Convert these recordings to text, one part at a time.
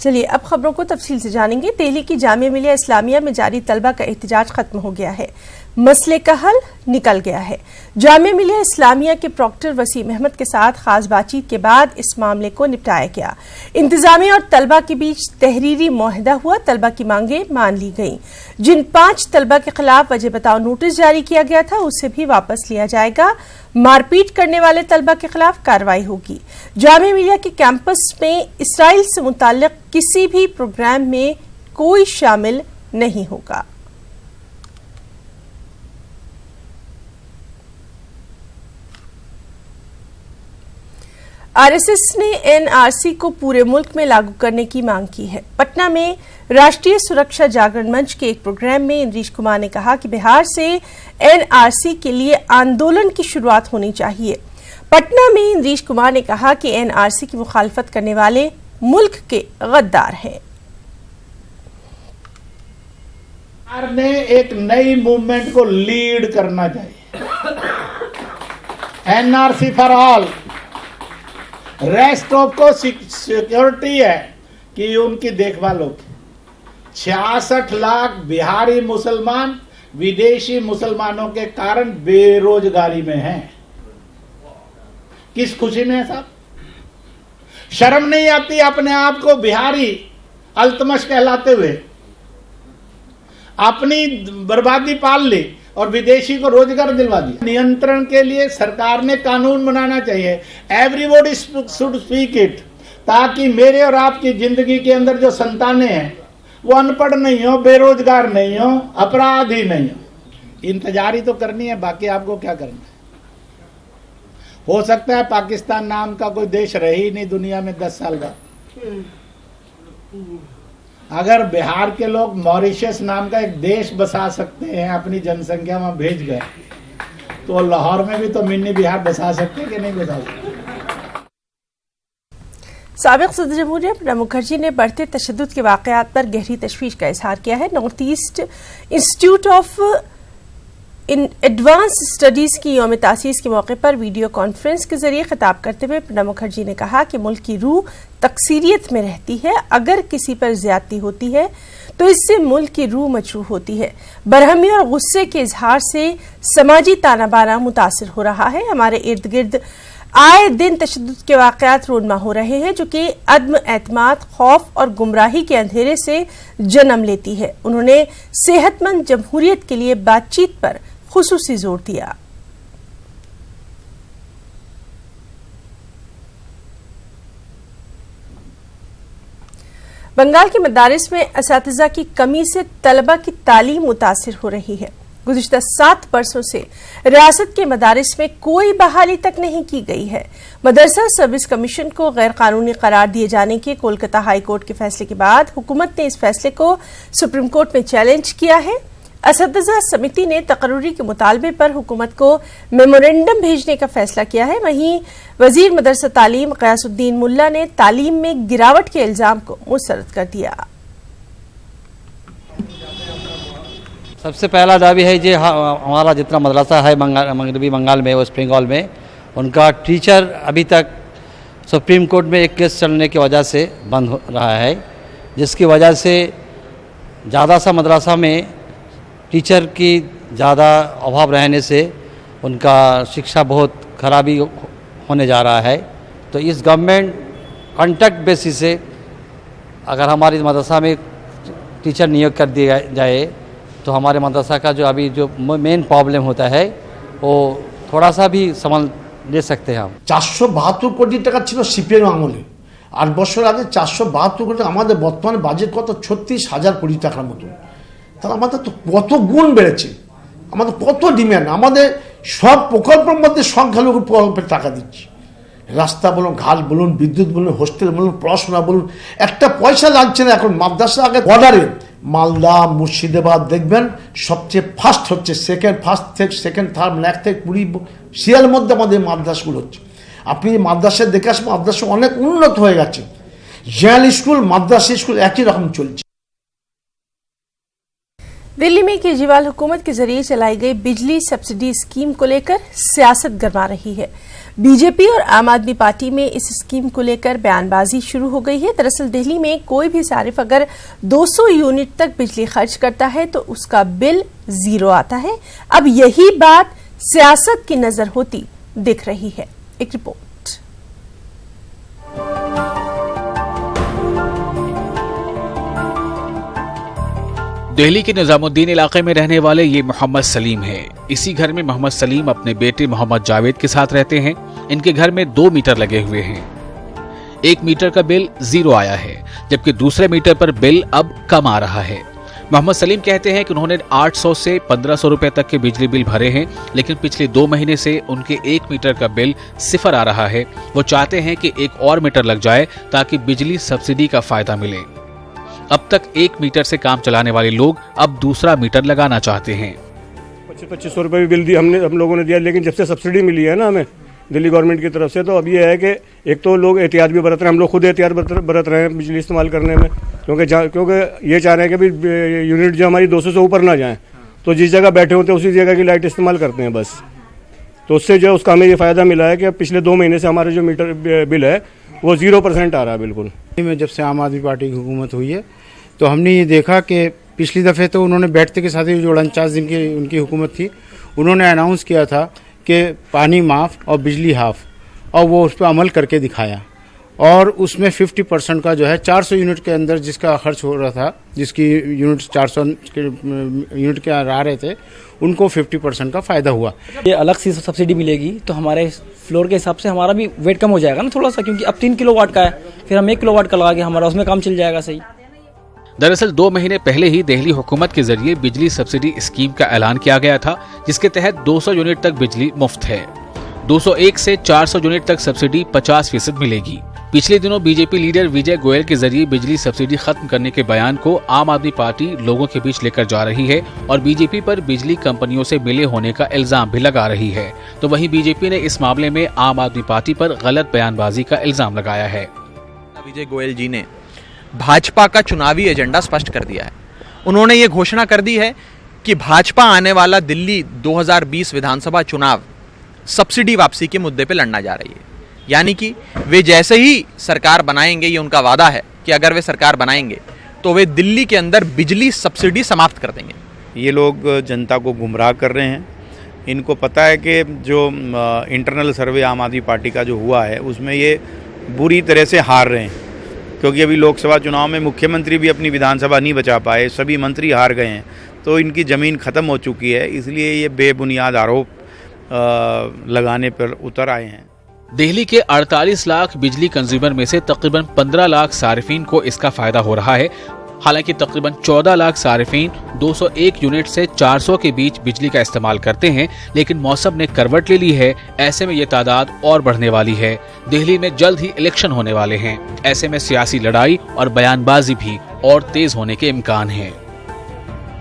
चलिए अब खबरों को तफसील से जानेंगे। दिल्ली की जामिया मिलिया इस्लामिया में जारी तलबा का एहतजाज खत्म हो गया है, मसले का हल निकल गया है। जामिया मिलिया इस्लामिया के प्रॉक्टर वसीम अहमद के साथ खास बातचीत के बाद इस मामले को निपटाया गया। इंतजामिया और तलबा के बीच तहरीरी मुआहदा हुआ। तलबा की मांगें मान ली गईं। जिन 5 तलबा के खिलाफ वजह बताओ नोटिस जारी किया गया था उसे भी वापस लिया जाएगा। मारपीट करने वाले तलबा के खिलाफ कार्रवाई होगी। जामिया मिलिया के कैंपस में इसराइल से मुताल्लिक किसी भी प्रोग्राम में कोई शामिल नहीं होगा। आरएसएस ने एनआरसी को पूरे मुल्क में लागू करने की मांग की है। पटना में राष्ट्रीय सुरक्षा जागरण मंच के एक प्रोग्राम में इंद्रीश कुमार ने कहा कि बिहार से एनआरसी के लिए आंदोलन की शुरुआत होनी चाहिए। पटना में इंद्रीश कुमार ने कहा कि एनआरसी की मुखालफत करने वाले मुल्क के गद्दार हैं। बिहार ने एक नई मूवमेंट को लीड करना चाहिए। NRC for all, rest of को सिक्योरिटी है कि उनकी देखभाल होगी। 66 लाख बिहारी मुसलमान विदेशी मुसलमानों के कारण बेरोजगारी में हैं। किस खुशी में है साहब? शर्म नहीं आती अपने आप को बिहारी अल्तमश कहलाते हुए? अपनी बर्बादी पाल ली और विदेशी को रोजगार दिलवा दिया। नियंत्रण के लिए सरकार ने कानून बनाना चाहिए। एवरीबॉडी शुड स्पीक इट, ताकि मेरे और आपकी जिंदगी के अंदर जो संतानें हैं वो अनपढ़ नहीं हो, बेरोजगार नहीं हो, अपराधी नहीं हो। इंतजारी तो करनी है, बाकी आपको क्या करना है। हो सकता है पाकिस्तान नाम का कोई देश रहे ही नहीं दुनिया में 10 साल बाद। अगर बिहार के लोग मॉरिशस नाम का एक देश बसा सकते हैं, अपनी जनसंख्या में भेज गए, तो लाहौर में भी तो मिनी बिहार बसा सकते हैं कि नहीं बसा सकते? साबिक सदर जमहूरिया प्रणब मुखर्जी ने बढ़ते तशद्दुद के वाकयात पर गहरी तशवीश का इजहार किया है। North east institute of advance studies की यौम तासीस के मौके पर वीडियो कॉन्फ्रेंस के जरिए खिताब करते हुए प्रणब मुखर्जी ने कहा कि मुल्क की रूह तकसीरियत में रहती है। अगर किसी पर ज्यादती होती है तो इससे मुल्क की रूह मजरूह होती है। बरहमी और गुस्से के इजहार से समाजी ताना बाना मुतासिर हो रहा है। हमारे इर्द गिर्द आए दिन तशद्दुद के वाकयात रोनमा हो रहे हैं, जो कि अदम एतमाद, खौफ और गुमराही के अंधेरे से जन्म लेती है। उन्होंने सेहतमंद जमहूरियत के लिए बातचीत पर खुसूसी जोर दिया। बंगाल के मदारिस में असातिज़ा की कमी से तलबा की तालीम मुतासिर हो रही है। गुज़िश्ता 7 वर्षों से रियासत के मदारिस में कोई बहाली तक नहीं की गई है। मदरसा सर्विस कमीशन को गैर कानूनी करार दिए जाने के कोलकाता हाई कोर्ट के फैसले के बाद हुकूमत ने इस फैसले को सुप्रीम कोर्ट में चैलेंज किया है। असतिज़ा समिति ने तकर्री के मुतालबे पर हुकूमत को मेमोरेंडम भेजने का फैसला किया है। वहीं वजीर मदरसा तालीम क़यासुद्दीन मुल्ला ने तालीम में गिरावट के इल्जाम को मुस्तरद कर दिया। सबसे पहला दावी है जी, हमारा जितना मदरसा है मगरबी बंगाल में, वेस्ट बंगाल में, उनका टीचर अभी तक सुप्रीम कोर्ट में एक केस चलने की वजह से बंद हो रहा है, जिसकी वजह से ज़्यादा सा मदरसा में टीचर की ज़्यादा अभाव रहने से उनका शिक्षा बहुत खराबी होने जा रहा है। तो इस गवर्नमेंट कॉन्ट्रैक्ट बेसिस से अगर हमारी मदरसा में टीचर नियोग कर दिया जाए तो हमारे मदरसा का जो अभी जो मेन प्रॉब्लम होता है वो थोड़ा सा भी संभाल ले सकते हैं हम। 472 কোটি টাকা ছিল সিপিএম আমলে, 8 বছর আগে 472 কোটি টাকা। আমাদের বর্তমানে বাজেট কত? 36,000 কোটি টাকার মতো। তাহলে আমাদের তো কত গুণ বেড়েছে, আমাদের কত ডিমান্ড। আমাদের সব প্রকল্পের মধ্যে সংখ্যালঘু প্রকল্পের টাকা দিচ্ছি। রাস্তা বলুন, ঘাট বলুন, বিদ্যুৎ বলুন, হোস্টেল বলুন, পড়াশোনা বলুন, একটা পয়সা লাগছে না। এখন মাদ্রাসা আগে বর্ডারে মালদা, মুর্শিদাবাদ দেখবেন সবচেয়ে ফার্স্ট হচ্ছে, ফার্স্ট থেকে সেকেন্ড, থার্ড, 1 থেকে 20 সিরিয়ালের মধ্যে আমাদের মাদ্রাসাগুলো হচ্ছে। আপনি মাদ্রাসা দেখে আসবেন, মাদ্রাসা অনেক উন্নত হয়ে গেছে। জেল স্কুল, মাদ্রাসা স্কুল একই রকম চলছে। दिल्ली में केजरीवाल हुकूमत के जरिए चलाई गई बिजली सब्सिडी स्कीम को लेकर सियासत गरमा रही है। बीजेपी और आम आदमी पार्टी में इस स्कीम को लेकर बयानबाजी शुरू हो गई है। दरअसल दिल्ली में कोई भी सारिफ अगर 200 यूनिट तक बिजली खर्च करता है तो उसका बिल जीरो आता है। अब यही बात सियासत की नजर होती दिख रही है। एक रिपोर्ट। दिल्ली के निजामुद्दीन इलाके में रहने वाले ये मोहम्मद सलीम है। इसी घर में मोहम्मद सलीम अपने बेटे मोहम्मद जावेद के साथ रहते हैं। इनके घर में 2 मीटर लगे हुए हैं। 1 मीटर का बिल जीरो आया है, जबकि दूसरे मीटर पर बिल अब कम आ रहा है। मोहम्मद सलीम कहते हैं कि उन्होंने 800 से 1500 रुपए तक के बिजली बिल भरे हैं, लेकिन पिछले 2 महीने से उनके 1 मीटर का बिल सिफर आ रहा है। वो चाहते हैं कि एक और मीटर लग जाए ताकि बिजली सब्सिडी का फायदा मिले। अब तक 1 मीटर से काम चलाने वाले लोग अब दूसरा मीटर लगाना चाहते हैं। 2500 रुपये भी बिल दिया हम लोगों ने दिया, लेकिन जब से सब्सिडी मिली है ना हमें दिल्ली गवर्नमेंट की तरफ से, तो अब ये है कि एक तो लोग एहतियात भी बरत रहे हैं, हम लोग खुद एहतियात बरत रहे हैं बिजली इस्तेमाल करने में, क्योंकि ये चाह रहे हैं कि भी यूनिट जो हमारी 200 से ऊपर ना जाए, तो जिस जगह बैठे होते हैं उसी जगह की लाइट इस्तेमाल करते हैं बस। तो उससे जो उसका हमें ये फ़ायदा मिला है कि पिछले 2 महीने से हमारा जो मीटर बिल है वो 0% आ रहा है बिल्कुल। में जब से आम आदमी पार्टी की हुकूमत हुई है तो हमने ये देखा कि पिछली दफ़े तो उन्होंने बैठते के साथ ही जो 49 दिन की उनकी हुकूमत थी, उन्होंने अनाउंस किया था कि पानी माफ़ और बिजली हाफ, और वो उस पर अमल करके दिखाया। और उसमें 50% का जो है 400 यूनिट के अंदर जिसका खर्च हो रहा था, जिसकी यूनिट 400 यूनिट के आ रहे थे, उनको 50% का फ़ायदा हुआ। ये अलग से सब्सिडी मिलेगी तो हमारे फ्लोर के हिसाब से हमारा भी वेट कम हो जाएगा ना थोड़ा सा, क्योंकि अब 3 किलोवाट का है, फिर हम 1 किलोवाट का लगा के हमारा उसमें काम चल जाएगा सही। दरअसल 2 महीने पहले ही दिल्ली हुकूमत के जरिए बिजली सब्सिडी स्कीम का ऐलान किया गया था, जिसके तहत 200 यूनिट तक बिजली मुफ्त है। 201 से 400 यूनिट तक सब्सिडी 50% मिलेगी। पिछले दिनों बीजेपी लीडर विजय गोयल के जरिए बिजली सब्सिडी खत्म करने के बयान को आम आदमी पार्टी लोगों के बीच लेकर जा रही है और बीजेपी पर बिजली कंपनियों से मिले होने का इल्जाम भी लगा रही है। तो वहीं बीजेपी ने इस मामले में आम आदमी पार्टी पर गलत बयानबाजी का इल्जाम लगाया है। विजय गोयल जी ने भाजपा का चुनावी एजेंडा स्पष्ट कर दिया है। उन्होंने ये घोषणा कर दी है कि भाजपा आने वाला दिल्ली 2020 विधानसभा चुनाव सब्सिडी वापसी के मुद्दे पे लड़ना जा रही है। यानी कि वे जैसे ही सरकार बनाएंगे, ये उनका वादा है कि अगर वे सरकार बनाएंगे तो वे दिल्ली के अंदर बिजली सब्सिडी समाप्त कर देंगे। ये लोग जनता को गुमराह कर रहे हैं। इनको पता है कि जो इंटरनल सर्वे आम आदमी पार्टी का जो हुआ है उसमें ये बुरी तरह से हार रहे हैं, क्योंकि अभी लोकसभा चुनाव में मुख्यमंत्री भी अपनी विधानसभा नहीं बचा पाए, सभी मंत्री हार गए हैं, तो इनकी ज़मीन ख़त्म हो चुकी है। इसलिए ये बेबुनियाद आरोप लगाने पर उतर आए हैं। दिल्ली के 48 लाख बिजली कंज्यूमर में से तकरीबन 15 लाख सारिफीन को इसका फायदा हो रहा है। हालांकि तकरीबन 14 लाख सारिफीन 201 यूनिट से 400 के बीच बिजली का इस्तेमाल करते हैं, लेकिन मौसम ने करवट ले ली है। ऐसे में ये तादाद और बढ़ने वाली है। दिल्ली में जल्द ही इलेक्शन होने वाले हैं। ऐसे में सियासी लड़ाई और बयानबाजी भी और तेज होने के इम्कान हैं।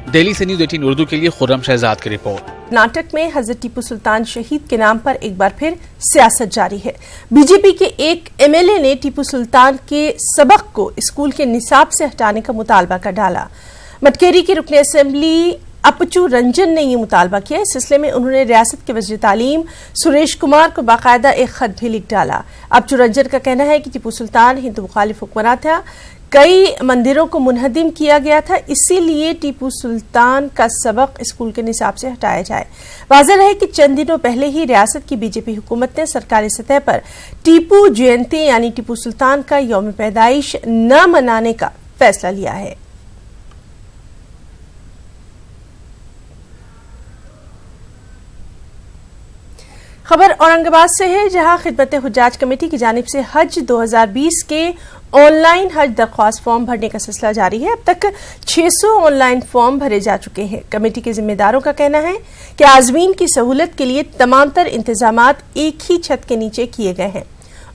दिल्ली से न्यूज़ 18 उर्दू के लिए खुर्रम शहजाद की रिपोर्ट। कर्नाटक में हजरत टीपू सुल्तान शहीद के नाम पर एक बार फिर सियासत जारी है। बीजेपी के एक एमएलए ने टीपू सुल्तान के सबक को स्कूल के निसाब से हटाने का मुतालबा कर डाला। मटकेरी के रुकने असेंबली अपचू रंजन ने यह मुतालबा किया। इस सिलसिले में उन्होंने रियासत के वज़ीर तालीम सुरेश कुमार को बाकायदा एक खत भी लिख डाला। अपचू रंजन का कहना है कि टीपू सुल्तान हिंदू मुखालिफ हुक्मरान था, कई मंदिरों को मुनहदिम किया गया था, इसीलिए टीपू सुल्तान का सबक स्कूल के निसाब से हटाया जाए। वाज़ेह है कि चंद दिनों पहले ही रियासत की बीजेपी हुकूमत ने सरकारी सतह पर टीपू जयंती यानी टीपू सुल्तान का यौम पैदाइश न मनाने का फैसला लिया है। खबर औरंगाबाद से है, जहां खिदमत हुज्जाज कमेटी की जानिब से हज 2020 के ऑनलाइन हज दरख्वास्त फॉर्म भरने का सिलसिला जारी है। अब तक 600 ऑनलाइन फॉर्म भरे जा चुके हैं। कमेटी के जिम्मेदारों का कहना है कि आज़मीन की सहूलत के लिए तमाम तर इंतजामात एक ही छत के नीचे किए गए हैं।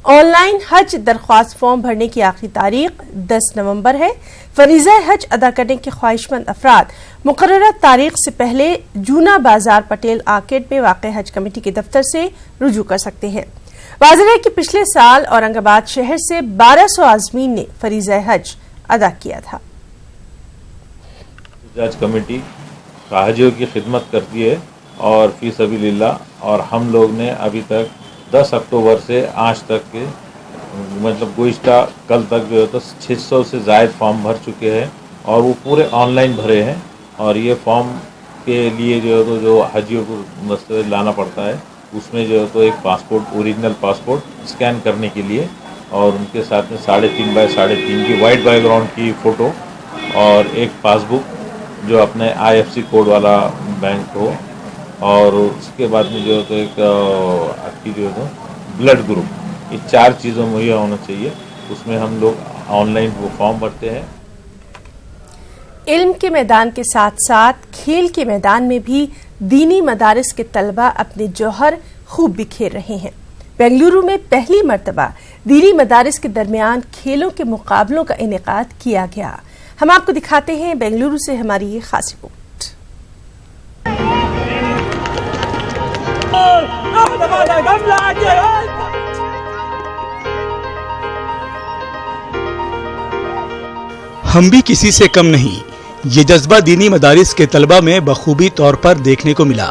ऑनलाइन हज दरख्वास्त फॉर्म भरने की आखिरी तारीख 10 नवंबर है। फरीज़ा हज अदा करने के ख्वाहिशमंद अफराद मुकर्ररा तारीख से पहले जूना बाजार पटेल आर्केड में वाक़ हज कमेटी के दफ्तर से रुजू कर सकते हैं। वाज़ेह है कि पिछले साल औरंगाबाद शहर से 1200 आज़मीन ने फरीज़ा हज अदा किया था। हज कमेटी हाजियों की खिदमत करती है और फी सबीलिल्लाह, और हम लोग ने अभी तक 10 अक्टूबर से आज तक के मतलब गुज़िश्ता कल तक जो है तो 600 से ज़ायद फॉर्म भर चुके हैं और वो पूरे ऑनलाइन भरे हैं। और ये फॉर्म के लिए जो है तो जो हाजियों को दस्तावेज लाना पड़ता है उसमें जो है तो एक पासपोर्ट, ओरिजिनल पासपोर्ट स्कैन करने के लिए और उनके साथ में 3.5 बाय 3.5 की वाइट बैकग्राउंड की फ़ोटो और एक पासबुक जो अपने IFSC कोड वाला बैंक हो और उसके बाद में जो है तो एक आपकी जो है तो ब्लड ग्रुप, ये 4 चीज़ों मुहैया होना चाहिए। उसमें हम लोग ऑनलाइन वो फॉर्म भरते हैं। इल्म के मैदान के साथ साथ खेल के मैदान में भी दीनी मदारिस के तलबा अपने जौहर खूब बिखेर रहे हैं। बेंगलुरु में पहली मर्तबा दीनी मदारिस के दरमियान खेलों के मुकाबलों का इनेकाद किया गया। हम आपको दिखाते हैं बेंगलुरु से हमारी ये खास रिपोर्ट। हम भी किसी से कम नहीं, ये जज्बा दीनी मदारिस के तलबा में बखूबी तौर पर देखने को मिला।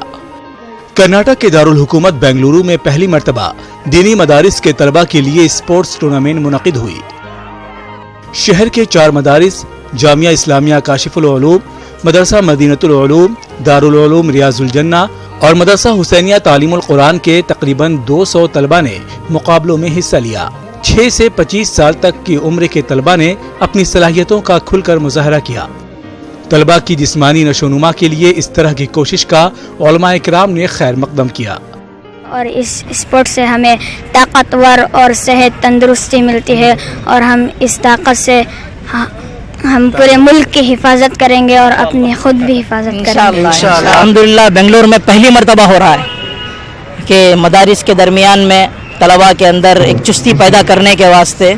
कर्नाटक के दारुल हुकूमत बेंगलुरु में पहली मर्तबा दीनी मदारिस के तलबा के लिए स्पोर्ट्स टूर्नामेंट मुनक़िद हुई। शहर के 4 मदारिस जामिया इस्लामिया काशिफुल उलूम, मदरसा मदीनतुल उलूम, दारुल उलूम रियाजुल जन्ना और मदरसा हुसैनिया तालीमुल कुरान के तकरीबन 200 तलबा ने मुकाबलों में हिस्सा लिया। 6 से 25 साल तक की उम्र के तलबा ने अपनी सलाहियतों का खुलकर मुजाहरा किया। तलबा की जिस्मानी नशोनुमा के लिए इस तरह की कोशिश का उलमा इकराम ने खैर मकदम किया। और इस स्पोर्ट से हमें ताकतवर और सेहत तंदुरुस्ती मिलती है और हम इस ताकत से हम पूरे मुल्क की हिफाजत करेंगे और अपनी खुद भी हिफाजत करेंगे। अल्हम्दुलिल्लाह बेंगलुरु में पहली मर्तबा हो रहा है कि मदारिस के दरमियान में तलबा के अंदर एक चुस्ती पैदा करने के वास्ते।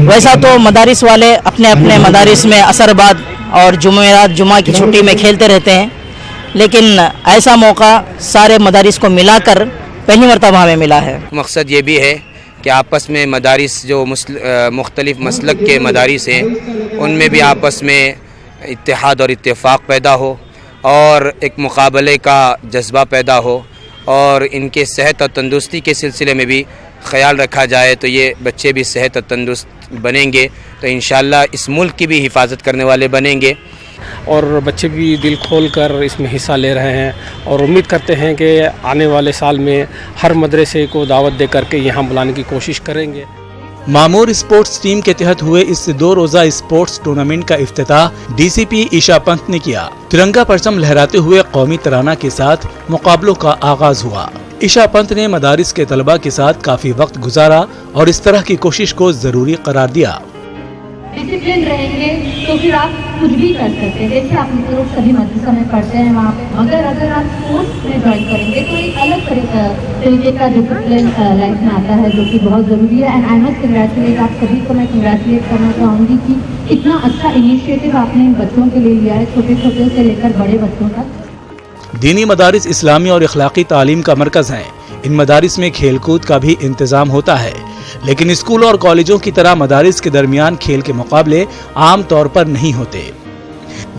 वैसा तो मदारिस वाले अपने अपने मदारिस में असरबाद और जुमा की छुट्टी में खेलते रहते हैं, लेकिन ऐसा मौका सारे मदारिस को मिलाकर पहली मर्तबा हमें मिला है। मकसद ये भी है कि आपस में मदारिस जो मुख्तलिफ मसलक के मदारिस हैं उनमें भी आपस में इत्तेहाद और इत्तेफाक पैदा हो और एक मुकाबले का जज्बा पैदा हो और इनके सेहत और तंदुरुस्ती के सिलसिले में भी ख्याल रखा जाए तो ये बच्चे भी सेहत और तंदुरुस्त बनेंगे तो इंशाअल्लाह इस मुल्क की भी हिफाजत करने वाले बनेंगे। और बच्चे भी दिल खोल कर इसमें हिस्सा ले रहे हैं और उम्मीद करते हैं कि आने वाले साल में हर मदरसे को दावत दे करके यहाँ बुलाने की कोशिश करेंगे। मामूर स्पोर्ट्स टीम के तहत हुए इस 2 रोजा स्पोर्ट्स टूर्नामेंट का इफ्तिताह डीसीपी ईशा पंत ने किया। तिरंगा परचम लहराते हुए कौमी तराना के साथ मुकाबलों का आगाज हुआ। ईशा पंत ने मदारिस के तलबा के साथ काफी वक्त गुजारा और इस तरह की कोशिश को जरूरी करार दिया। डिसिप्लिन रहेंगे तो फिर आप कुछ भी कर सकते हैं। जैसे आप लोग सभी मदरसा में पढ़ते हैं वहाँ पे अगर आप स्पोर्ट्स में ज्वाइन करेंगे तो एक अलग तरीके का डिसिप्लिन लाइफ में आता है जो कि बहुत ज़रूरी है। एंड आई मस्ट कंग्रेचुलेट आप सभी को मैं कंग्रेचुलेट करना चाहूँगी कि इतना अच्छा इनिशिएटिव आपने इन बच्चों के लिए लिया है, छोटे छोटे से लेकर बड़े बच्चों तक। दीनी मदारिस इस्लामी और इखलाकी तालीम का मरकज है। इन मदारिस में खेलकूद का भी इंतजाम होता है, लेकिन स्कूल और कॉलेजों की तरह मदारिस के दरमियान खेल के मुकाबले आम तौर पर नहीं होते।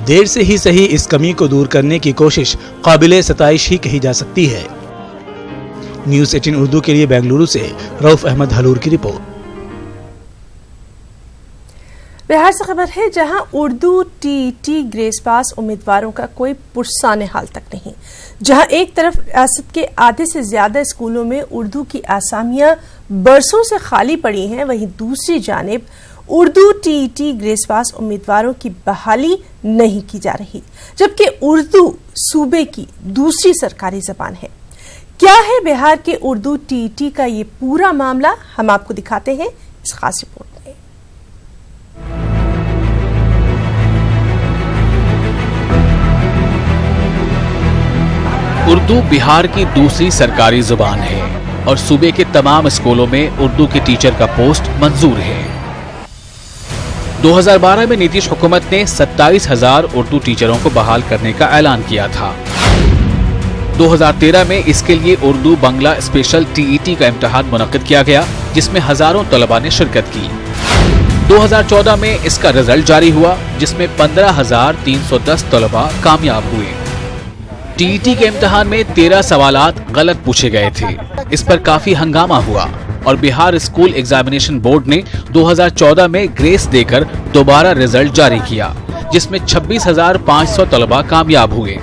देर से ही सही इस कमी को दूर करने की कोशिश काबिले सताइश ही कही जा सकती है। न्यूज़ 18 उर्दू के लिए बेंगलुरु से रऊफ अहमद हलूर की रिपोर्ट। बिहार से खबर है, जहां उर्दू टीईटी ग्रेस पास उम्मीदवारों का कोई पुरसाने हाल तक नहीं। जहां एक तरफ रियासत के आधे से ज्यादा स्कूलों में उर्दू की आसामियां बरसों से खाली पड़ी हैं, वहीं दूसरी जानिब उर्दू टीईटी ग्रेस पास उम्मीदवारों की बहाली नहीं की जा रही, जबकि उर्दू सूबे की दूसरी सरकारी जबान है। क्या है बिहार के उर्दू टीईटी का ये पूरा मामला, हम आपको दिखाते हैं इस खास रिपोर्ट में। उर्दू बिहार की दूसरी सरकारी जुबान है और सूबे के तमाम स्कूलों में उर्दू के टीचर का पोस्ट मंजूर है। 2012 में नीतीश हुकूमत ने 27,000 उर्दू टीचरों को बहाल करने का ऐलान किया था। 2013 में इसके लिए उर्दू बंगला स्पेशल टीईटी का इम्तिहान मुनक्किद किया गया, जिसमें हजारों तलबा ने शिरकत की। 2014 में इसका रिजल्ट जारी हुआ, जिसमें 15,310 तलबा कामयाब हुए। टीईटी के इम्तिहान में 13 सवालात गलत पूछे गए थे। इस पर काफी हंगामा हुआ और बिहार स्कूल एग्जामिनेशन बोर्ड ने 2014 में ग्रेस देकर दोबारा रिजल्ट जारी किया, जिसमें 26,500 तलबा कामयाब हुए।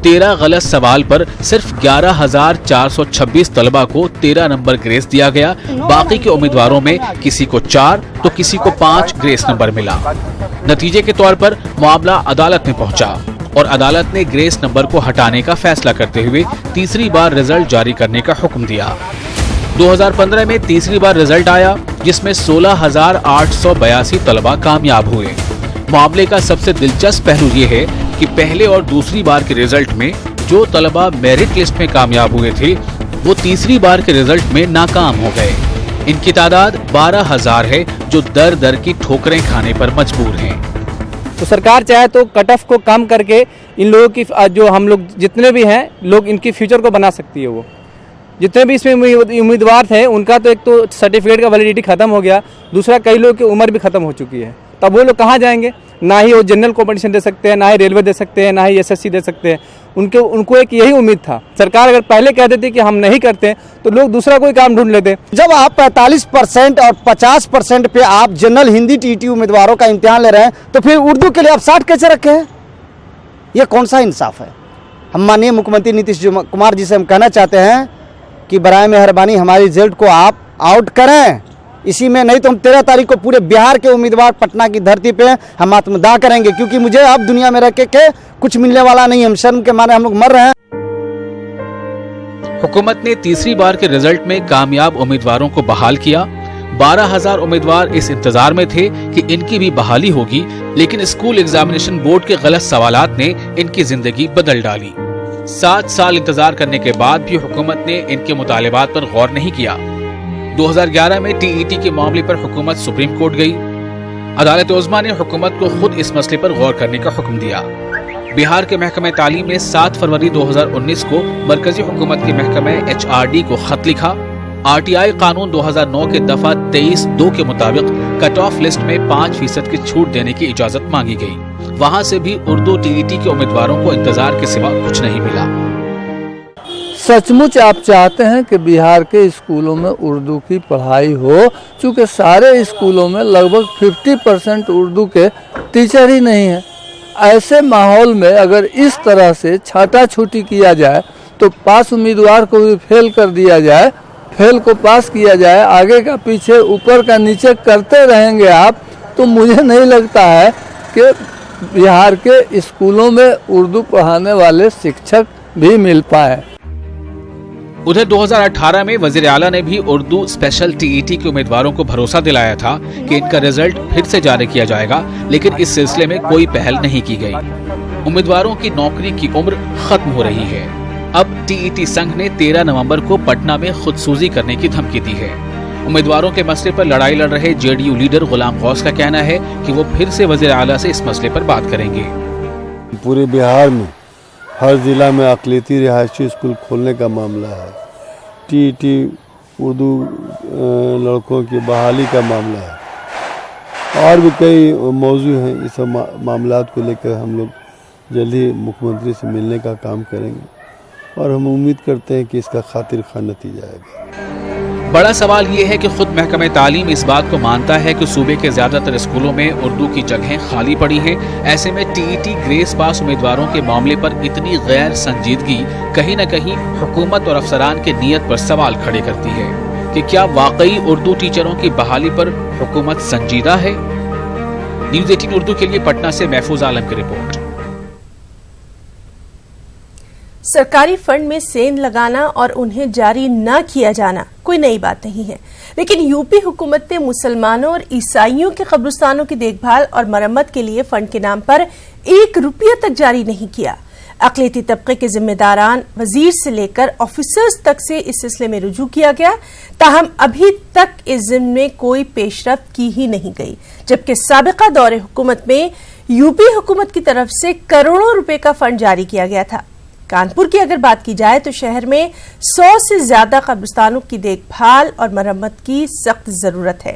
13 गलत सवाल पर सिर्फ 11,426 तलबा को 13 नंबर ग्रेस दिया गया। बाकी के उम्मीदवारों में किसी को 4 तो किसी को 5 ग्रेस नंबर मिला। नतीजे के तौर पर मामला अदालत में पहुंचा और अदालत ने ग्रेस नंबर को हटाने का फैसला करते हुए तीसरी बार रिजल्ट जारी करने का हुक्म दिया। 2015 में तीसरी बार रिजल्ट आया, जिसमें 16,882 तलबा कामयाब हुए। मामले का सबसे दिलचस्प पहलू ये है कि पहले और दूसरी बार के रिजल्ट में जो तलबा मेरिट लिस्ट में कामयाब हुए थे, वो तीसरी बार के रिजल्ट में नाकाम हो गए। इनकी तादाद 12,000 है, जो दर दर की ठोकरें खाने पर मजबूर हैं। तो सरकार चाहे तो कट ऑफ को कम करके इन लोगों की, जो हम लोग जितने भी हैं लोग, इनकी फ्यूचर को बना सकती है। वो जितने भी इसमें उम्मीदवार थे, उनका तो एक तो सर्टिफिकेट का वैलिडिटी खत्म हो गया, दूसरा कई लोगों की उम्र भी खत्म हो चुकी है। तब वो लोग कहाँ जाएंगे? ना ही वो जनरल कॉम्पिटिशन दे सकते हैं, ना ही रेलवे दे सकते हैं, ना ही एसएससी दे सकते हैं। उनको एक यही उम्मीद था। सरकार अगर पहले कह देती कि हम नहीं करते तो लोग दूसरा कोई काम ढूंढ लेते। जब आप 45% और 50% पे आप जनरल हिंदी टीईटी उम्मीदवारों का इम्तिहान ले रहे हैं, तो फिर उर्दू के लिए आप 60 कैसे रखे हैं? ये कौन सा इंसाफ है? हम माननीय मुख्यमंत्री नीतीश कुमार जी से हम कहना चाहते हैं कि बराए मेहरबानी हमारी रिजल्ट को आप आउट करें इसी में, नहीं तो हम 13 तारीख को पूरे बिहार के उम्मीदवार पटना की धरती पे हम आत्मदाह करेंगे, क्योंकि मुझे अब दुनिया में रह के कुछ मिलने वाला नहीं। हम शर्म के मारे हम लोग मर रहे हैं। हुकूमत ने तीसरी बार के रिजल्ट में कामयाब उम्मीदवारों को बहाल किया। 12,000 उम्मीदवार इस इंतजार में थे कि इनकी भी बहाली होगी, लेकिन स्कूल एग्जामिनेशन बोर्ड के गलत सवालात ने इनकी जिंदगी बदल डाली। 7 साल इंतजार करने के बाद भी हुकूमत ने इनके मुतालिबात पर गौर नहीं किया। 2011 में टीईटी के मामले पर हुकूमत सुप्रीम कोर्ट गई। अदालत उज़्मा ने हुकूमत को खुद इस मसले पर गौर करने का हुक्म दिया। बिहार के महकमे तालीम ने 7 फरवरी 2019 को मरकजी हुकूमत के महकमे HRD को खत लिखा। RTI कानून 2009 के दफा 23(2) के मुताबिक कट ऑफ लिस्ट में 5% की छूट देने की इजाजत मांगी गई। वहां से भी उर्दू टीईटी के उम्मीदवारों को इंतजार के सिवा कुछ नहीं मिला। सचमुच आप चाहते हैं कि बिहार के स्कूलों में उर्दू की पढ़ाई हो, चूँकि सारे स्कूलों में लगभग 50% उर्दू के टीचर ही नहीं है। ऐसे माहौल में अगर इस तरह से छाटा छूटी किया जाए तो पास उम्मीदवार को भी फेल कर दिया जाए, फेल को पास किया जाए, आगे का पीछे ऊपर का नीचे करते रहेंगे आप, तो मुझे नहीं लगता है कि बिहार के स्कूलों में उर्दू पढ़ाने वाले शिक्षक भी मिल पाए। उधर 2018 में वजीर आला ने भी उर्दू स्पेशल टीईटी के उम्मीदवारों को भरोसा दिलाया था कि इनका रिजल्ट फिर से जारी किया जाएगा, लेकिन इस सिलसिले में कोई पहल नहीं की गई। उम्मीदवारों की नौकरी की उम्र खत्म हो रही है। अब टीईटी संघ ने 13 नवंबर को पटना में खुदसूजी करने की धमकी दी है। उम्मीदवारों के मसले पर लड़ाई लड़ रहे JDU लीडर गुलाम गौस का कहना है कि वो फिर से वजीर आला से इस मसले पर बात करेंगे। पूरे बिहार में हर जिला में अक़लियती रिहायशी स्कूल खोलने का मामला है, टीईटी उर्दू लड़कों की बहाली का मामला है, और भी कई मौजू हैं। इस मामलात को लेकर हम लोग जल्द ही मुख्यमंत्री से मिलने का काम करेंगे और हम उम्मीद करते हैं कि इसका खातिर खा नतीजा आएगा। बड़ा सवाल ये है कि खुद महकमे तालीम इस बात को मानता है कि सूबे के ज्यादातर स्कूलों में उर्दू की जगहें खाली पड़ी हैं। ऐसे में टीईटी ग्रेस पास उम्मीदवारों के मामले पर इतनी गैर संजीदगी कहीं न कहीं हुकूमत और अफसरान की नीयत पर सवाल खड़े करती है कि क्या वाकई उर्दू टीचरों की बहाली पर हुकूमत संजीदा है। न्यूज़ 18 उर्दू के लिए पटना से महफूज आलम की रिपोर्ट। सरकारी फंड में सेंध लगाना और उन्हें जारी न किया जाना कोई नई बात नहीं है, लेकिन यूपी हुकूमत ने मुसलमानों और ईसाइयों के कब्रिस्तानों की देखभाल और मरम्मत के लिए फंड के नाम पर 1 रुपया तक जारी नहीं किया। अक़लियती तबके के जिम्मेदारान वजीर से लेकर ऑफिसर्स तक से इस सिलसिले में रुजू किया गया, ताहम अभी तक इस ज़िम्मे में कोई पेशरफ्त की ही नहीं गई, जबकि साबिका दौरे हुकूमत में यूपी हुकूमत की तरफ से करोड़ों रुपए का फंड जारी किया गया था। कानपुर की अगर बात की जाए तो शहर में 100 से ज्यादा कब्रिस्तानों की देखभाल और मरम्मत की सख्त जरूरत है।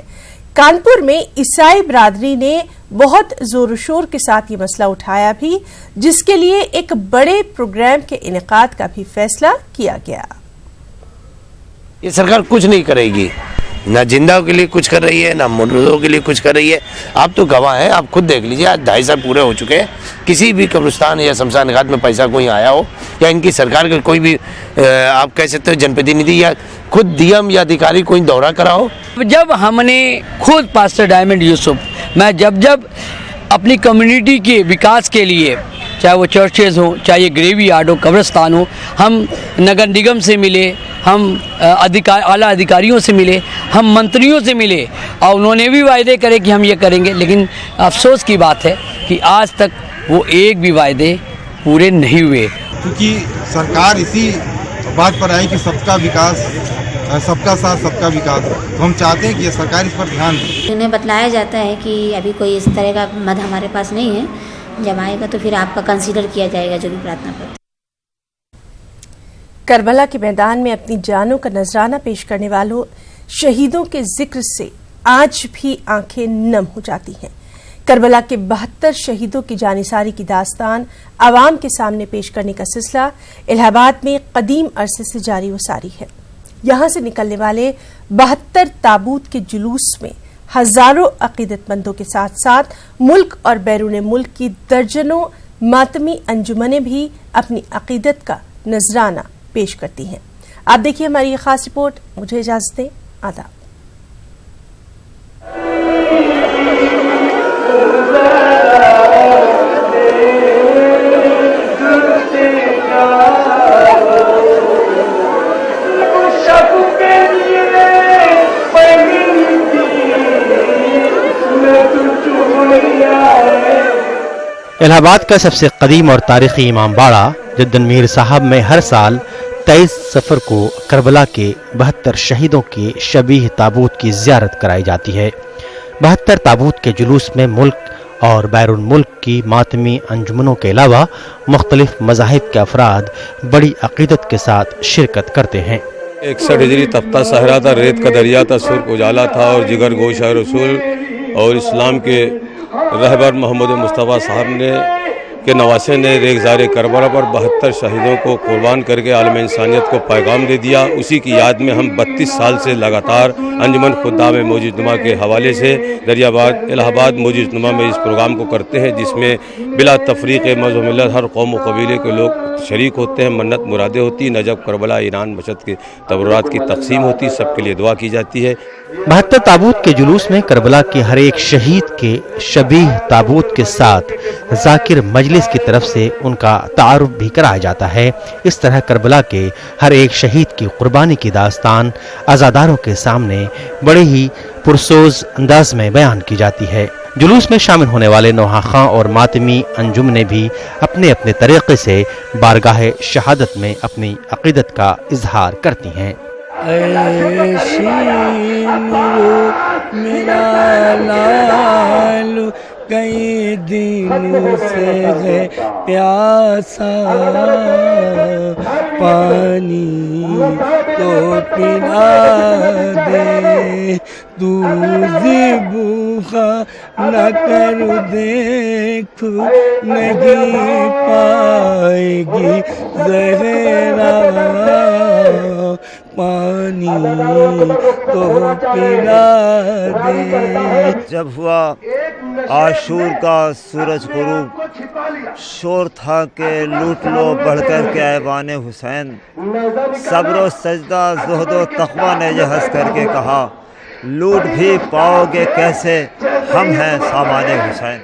कानपुर में ईसाई बिरादरी ने बहुत जोर शोर के साथ ये मसला उठाया भी, जिसके लिए एक बड़े प्रोग्राम के इनेकाद का भी फैसला किया गया। ये सरकार कुछ नहीं करेगी, ना जिंदाओं के लिए कुछ कर रही है, ना मुर्दों के लिए कुछ कर रही है। आप तो गवाह हैं, आप खुद देख लीजिए, आज 2.5 साल पूरे हो चुके हैं। किसी भी कब्रिस्तान या शमशान घाट में पैसा कोई आया हो, या इनकी सरकार का कोई भी आप कह सकते हो जनप्रतिनिधि या खुद डीएम या अधिकारी कोई दौरा कराओ। जब हमने खुद पास्टर डायमंड यूसुफ, मैं जब अपनी कम्युनिटी के विकास के लिए, चाहे वो चर्चेज हों, चाहे ये ग्रेवी यार्ड हो, कब्रिस्तान हो, हम नगर निगम से मिले, हम आला अधिकारियों से मिले, हम मंत्रियों से मिले, और उन्होंने भी वायदे करे कि हम ये करेंगे, लेकिन अफसोस की बात है कि आज तक वो एक भी वायदे पूरे नहीं हुए। क्योंकि सरकार इसी बात पर आई कि सबका विकास, सबका साथ सबका विकास, तो हम चाहते हैं कि ये सरकार इस पर ध्यान दे। उन्हें बतलाया जाता है कि अभी कोई इस तरह का मद हमारे पास नहीं है, जब आएगा तो फिर आपका कंसीडर किया जाएगा जो भी प्रार्थना पत्र। करबला के मैदान में अपनी जानों का नजराना पेश करने वालों शहीदों के जिक्र से आज भी आंखें नम हो जाती हैं। करबला के 72 शहीदों की जानिसारी की दास्तान आवाम के सामने पेश करने का सिलसिला इलाहाबाद में कदीम अरसे से जारी व सारी है। यहां से निकलने वाले 72 ताबूत के जुलूस में हजारों अकीदतमंदों के साथ साथ मुल्क और बैरून मुल्क की दर्जनों मातमी अंजुमनें भी अपनी अकीदत का नजराना पेश करती हैं। आप देखिए हमारी ये खास रिपोर्ट। मुझे इजाजत दें, आदाब। इलाहाबाद का सबसे कदीम और तारीखी इमाम बाड़ा जद्दन मीर साहब में हर साल 23 सफ़र को करबला के 72 शहीदों के शबीह ताबूत की ज़ियारत कराई जाती है। 72 ताबूत के जुलूस में मुल्क और बैरून मुल्क की मातमी अंजुमनों के अलावा मुख्तलिफ मज़ाहिब के अफराद बड़ी अक़ीदत के साथ शिरकत करते हैं। 61 हिजरी तख्ता सहरा था, रेत का दरिया था, सुर्ख उजाला था और जिगर गोशा रसूल और इस्लाम के रहबर मोहम्मद मुस्तफ़ा साहब ने के नवासे ने रेगज़ार करबला पर 72 शहीदों को कुर्बान करके आलम इंसानियत को पैगाम दे दिया। उसी की याद में हम 32 साल से लगातार अंजुमन खुद्दाम मौजूदनुमा के हवाले से दरियाबाद इलाहाबाद मौजूदनुमा में इस प्रोग्राम को करते हैं, जिसमें बिला तफरीक़ मज़हब मिल्लत हर कौम व कबीले के लोग शरीक होते हैं। मन्नत मुरादें होती, नजब करबला ईरान मशद के तबर्रात की तकसीम होती, सबके लिए दुआ की जाती है। 72 ताबूत के जुलूस में करबला के हर एक शहीद के शबीह ताबूत के साथ जाकिर मजलिस की तरफ से उनका तारुफ भी कराया जाता है। इस तरह करबला के हर एक शहीद की कुर्बानी की दास्तान आज़ादारों के सामने बड़े ही पुरसोज अंदाज में बयान की जाती है। जुलूस में शामिल होने वाले नौहाखां और मातमी अंजुम ने भी अपने अपने तरीके से बारगाह शहादत में अपनी अकीदत का इजहार करती हैं। मेरा लाल कई दिनों से है प्यासा, पानी तो पिला दे, दूध भूखा न कर देख, नहीं पाएगी ज़हरा, पानी तो पिला दे। जब हुआ आशूर का सूरज गुरूब, शोर था कि लूट लो बढ़कर के ऐवान हुसैन, सब्र सजदा ज़ुहद तक़वा ने यह हंस करके कहा, लूट भी पाओगे कैसे, हम हैं सामाने हुसैन।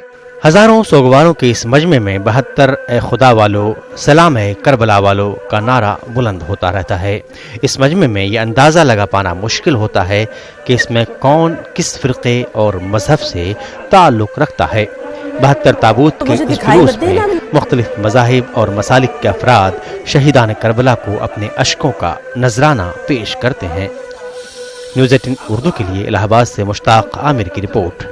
हजारों सोगवारों के इस मजमे में 72 ए खुदा वालों सलाम है करबला वालों का नारा बुलंद होता रहता है। इस मजमे में ये अंदाज़ा लगा पाना मुश्किल होता है कि इसमें कौन किस फ़िरक़े और मज़हब से ताल्लुक़ रखता है। 72 ताबूत के इस जुलूस में मुख्तलिफ मज़ाहिब और मसालिक के अफराद शहीदान करबला को अपने अश्कों का नजराना पेश करते हैं। न्यूज़ 18 उर्दू के लिए इलाहाबाद से मुश्ताक आमिर की रिपोर्ट।